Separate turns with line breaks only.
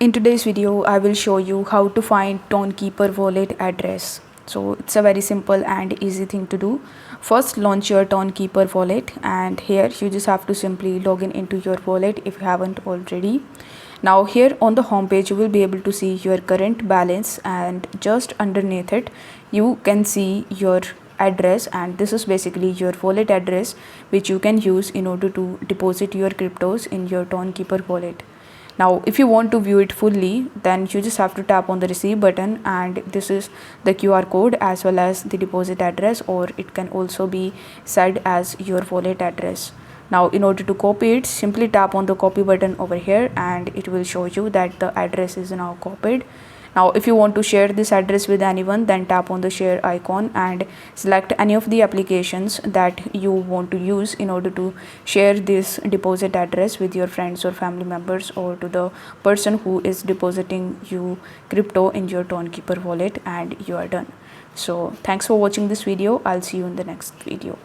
In today's video, I will show you how to find TonKeeper Wallet Address. So it's a very simple and easy thing to do. First, launch your TonKeeper wallet, and here you just have to simply log in into your wallet if you haven't already. Now here on the home page, you will be able to see your current balance, and just underneath it you can see your address, and this is basically your wallet address which you can use in order to deposit your cryptos in your TonKeeper wallet. Now if you want to view it fully, then you just have to tap on the receive button, and this is the QR code as well as the deposit address, or it can also be said as your wallet address. Now in order to copy it, simply tap on the copy button over here and it will show you that the address is now copied. Now if you want to share this address with anyone, then tap on the share icon and select any of the applications that you want to use in order to share this deposit address with your friends or family members, or to the person who is depositing you crypto in your TonKeeper wallet, and you are done. So thanks for watching this video. I'll see you in the next video.